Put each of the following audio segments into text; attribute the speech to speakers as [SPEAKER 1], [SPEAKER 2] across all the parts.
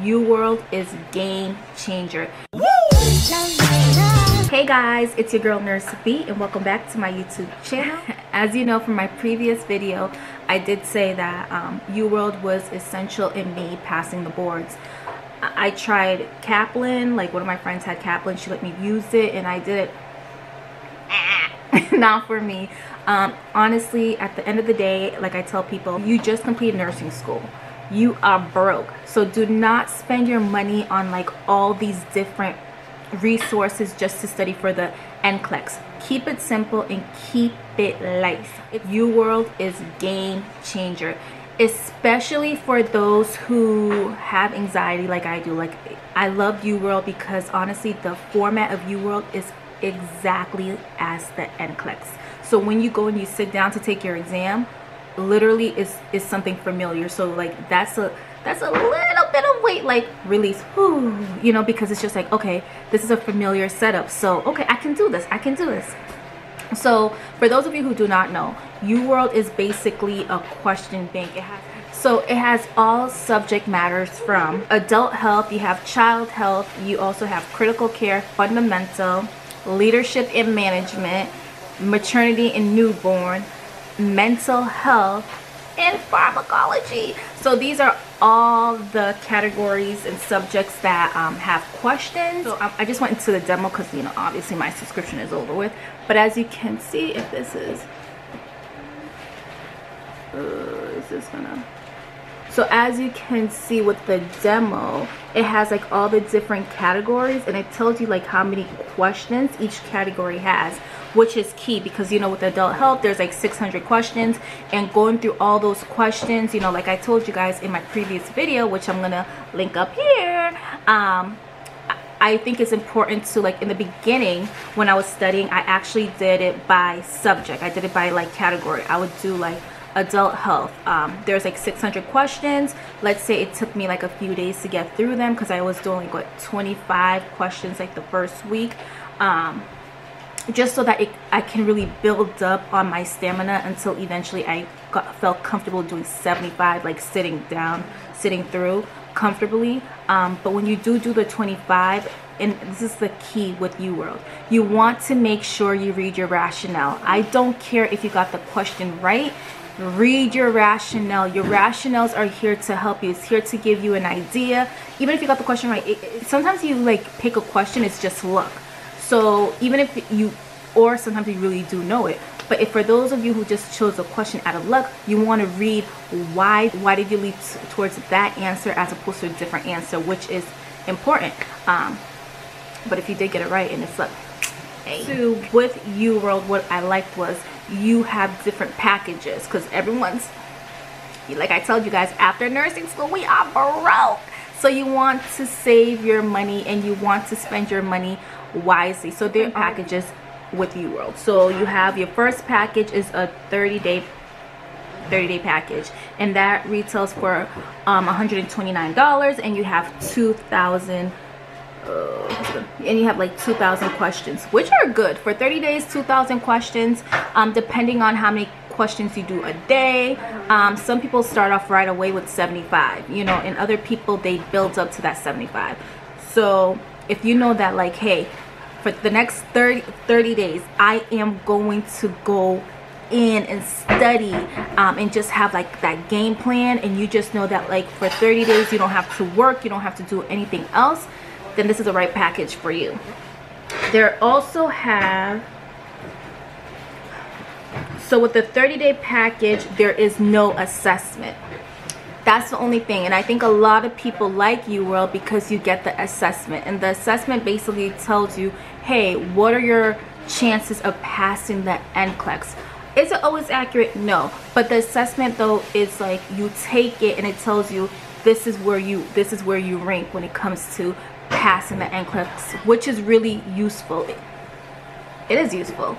[SPEAKER 1] UWORLD is game changer. Hey guys, it's your girl Nurse B and welcome back to my YouTube channel. As you know from my previous video, I did say that UWORLD was essential in me passing the boards. I tried Kaplan, like one of my friends had Kaplan, she let me use it and I did it. Not for me. Honestly, at the end of the day, like I tell people, you just completed nursing school. You are broke. So do not spend your money on like all these different resources just to study for the NCLEX. Keep it simple and keep it light. UWORLD is game changer, especially for those who have anxiety like I do. Like I love UWORLD because honestly the format of UWORLD is exactly as the NCLEX. So when you go and you sit down to take your exam, literally is something familiar. So like that's a little bit of weight like release, whew, you know, because it's just like, okay, this is a familiar setup, so okay, I can do this. So for those of you who do not know, UWORLD is basically a question bank. It has all subject matters from adult health, you have child health, you also have critical care, fundamental, leadership and management, maternity and newborn, mental health, and pharmacology. So these are all the categories and subjects that have questions. So I just went into the demo because, you know, obviously my subscription is over with. But as you can see, if this is this gonna... So as you can see with the demo, it has like all the different categories and it tells you like how many questions each category has, which is key because, you know, with adult health there's like 600 questions, and going through all those questions, you know, like I told you guys in my previous video, which I'm gonna link up here, I think it's important to, like in the beginning when I was studying, I actually did it by subject. I did it by like category. I would do like adult health. There's like 600 questions. Let's say it took me like a few days to get through them because I was doing like what, 25 questions like the first week, just so that I can really build up on my stamina until eventually I felt comfortable doing 75, like sitting through comfortably. But when you do the 25, and this is the key with UWORLD, you want to make sure you read your rationale. I don't care if you got the question right. Read your rationale. Your rationales are here to help you. It's here to give you an idea. Even if you got the question right, sometimes you like pick a question, it's just luck. So even if you, or sometimes you really do know it, but if for those of you who just chose a question out of luck, you want to read why did you lead towards that answer as opposed to a different answer, which is important. But if you did get it right and it's luck, hey. So with UWORLD, what I liked was you have different packages because everyone's, like I told you guys, after nursing school we are broke. So you want to save your money and you want to spend your money wisely. So there are packages with UWORLD. So you have your first package is a 30-day package, and that retails for $129, and you have 2,000 and you have like 2,000 questions, which are good for 30 days. 2,000 questions, depending on how many questions you do a day. Some people start off right away with 75, you know, and other people they build up to that 75. So if you know that, like, hey, for the next 30 days I am going to go in and study and just have like that game plan, and you just know that like for 30 days you don't have to work, you don't have to do anything else, then this is the right package for you. There also have, so with the 30-day package there is no assessment. That's the only thing, and I think a lot of people like UWORLD because you get the assessment, and the assessment basically tells you, hey, what are your chances of passing the NCLEX? Is it always accurate? No, but the assessment though is like you take it and it tells you this is where you rank when it comes to passing the NCLEX, which is really useful. It is useful.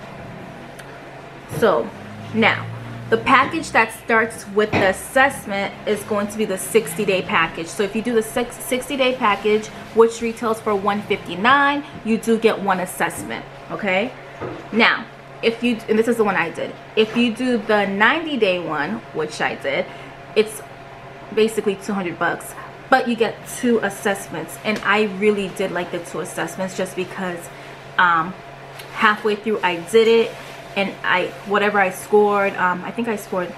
[SPEAKER 1] So now the package that starts with the assessment is going to be the 60-day package. So if you do the 60-day package, which retails for $159, you do get one assessment. Okay, now if you, and this is the one I did, if you do the 90-day one, which I did, it's basically $200, but you get 2 assessments, and I really did like the 2 assessments just because halfway through I did it, and whatever I scored, I think I scored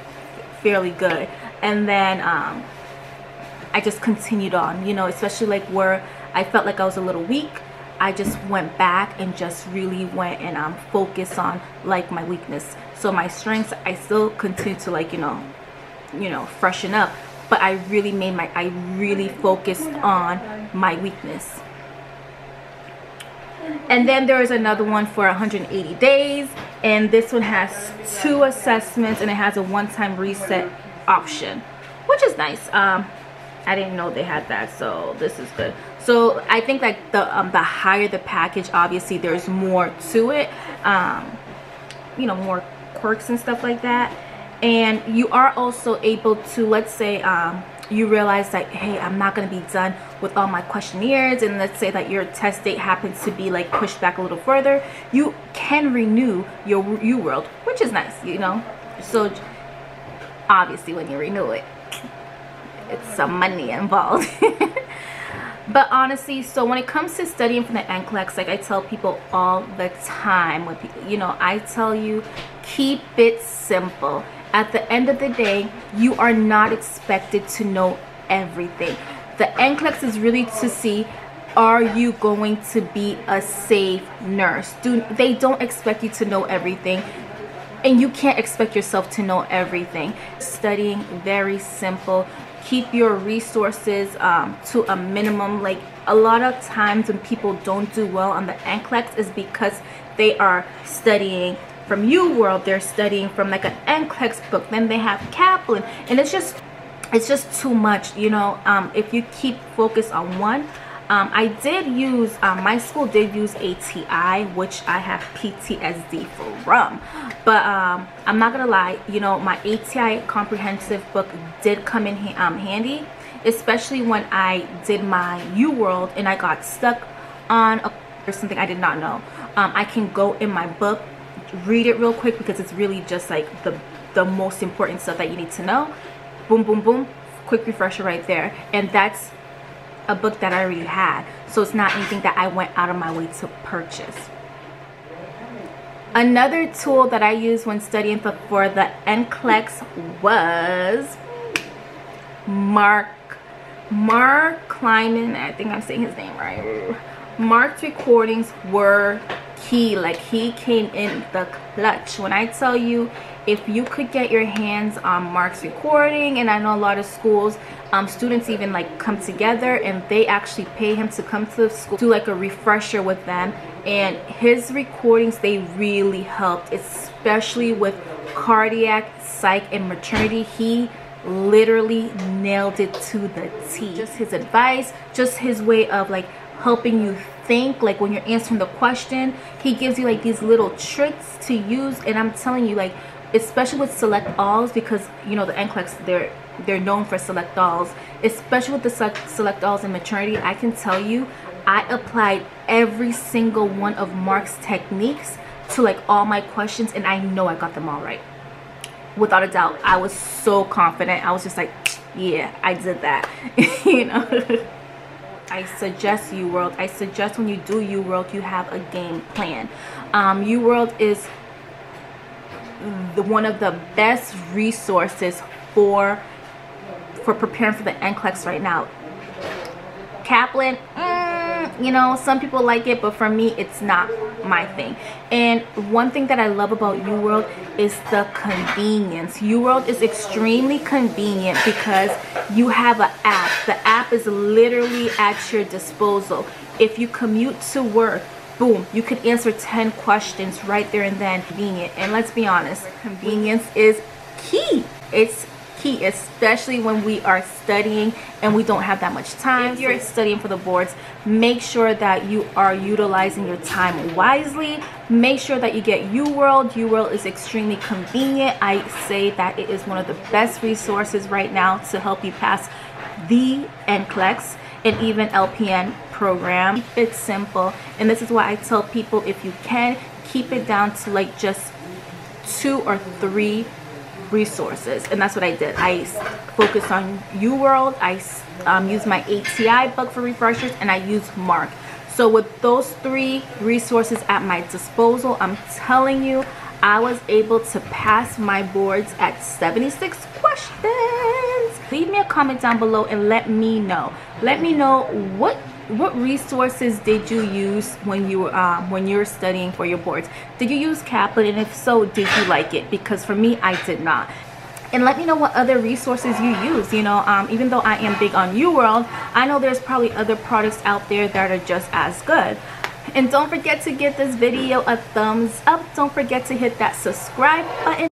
[SPEAKER 1] fairly good, and then I just continued on, you know, especially like where I felt like I was a little weak. I just went back and just really went and focused on like my weakness. So my strengths, I still continue to like, you know, freshen up, but I really focused on my weakness. And then there is another one for 180 days, and this one has 2 assessments, and it has a one-time reset option, which is nice. I didn't know they had that, so this is good. So I think like the higher the package, obviously there's more to it, you know, more quirks and stuff like that. And you are also able to, let's say you realize that, hey, I'm not going to be done with all my questionnaires, and let's say that your test date happens to be like pushed back a little further, you can renew your UWorld, which is nice, you know. So obviously when you renew it, it's some money involved. But honestly, so when it comes to studying for the NCLEX, like I tell people all the time, when people, you know, I tell you, keep it simple. At the end of the day, you are not expected to know everything. The NCLEX is really to see, are you going to be a safe nurse? They don't expect you to know everything, and you can't expect yourself to know everything. Studying, very simple. Keep your resources to a minimum. Like a lot of times when people don't do well on the NCLEX is because they are studying from UWorld, they're studying from like an NCLEX book, then they have Kaplan, and it's just too much, you know. If you keep focused on one, I did use, my school did use ATI, which I have PTSD from, but I'm not gonna lie, you know, my ATI comprehensive book did come in handy, especially when I did my UWorld and I got stuck on or something I did not know. I can go in my book, read it real quick, because it's really just like the most important stuff that you need to know. Boom, boom, boom, quick refresher right there. And that's a book that I already had, so it's not anything that I went out of my way to purchase. Another tool that I used when studying for the NCLEX was Mark Klimek. I think I'm saying his name right. Mark's recordings were key. Like, he came in the clutch. When I tell you, if you could get your hands on Mark's recording, and I know a lot of schools, students even like come together and they actually pay him to come to the school, do like a refresher with them, and his recordings, they really helped, especially with cardiac, psych, and maternity. He literally nailed it to the T. Just his advice, just his way of like helping you think, like when you're answering the question, he gives you like these little tricks to use. And I'm telling you, like, especially with select alls, because you know the NCLEX, they're known for select alls, especially with the select alls in maternity. I can tell you, I applied every single one of Mark's techniques to like all my questions, and I know I got them all right without a doubt. I was so confident. I was just like, yeah, I did that. You know. I suggest UWorld. I suggest when you do UWorld, you have a game plan. UWorld is one of the best resources for preparing for the NCLEX right now. Kaplan, you know, some people like it, but for me, it's not my thing. And one thing that I love about UWorld is the convenience. UWorld is extremely convenient because you have an app. The app is literally at your disposal. If you commute to work, boom, you could answer 10 questions right there and then. Convenient. And let's be honest, convenience is key. It's key, especially when we are studying and we don't have that much time. If you're studying for the boards, make sure that you are utilizing your time wisely. Make sure that you get UWorld. UWorld is extremely convenient. I say that it is one of the best resources right now to help you pass the NCLEX and even LPN program. Keep it simple, and this is why I tell people, if you can, keep it down to like just 2 or 3 resources, and that's what I did. I focused on UWorld, I used my ATI book for refreshers, and I used Mark. So with those 3 resources at my disposal, I'm telling you, I was able to pass my boards at 76 questions. Leave me a comment down below and let me know. Let me know what resources did you use when you were studying for your boards. Did you use Kaplan, and if so, did you like it? Because for me, I did not. And let me know what other resources you use. You know, even though I am big on UWorld, I know there's probably other products out there that are just as good. And don't forget to give this video a thumbs up. Don't forget to hit that subscribe button.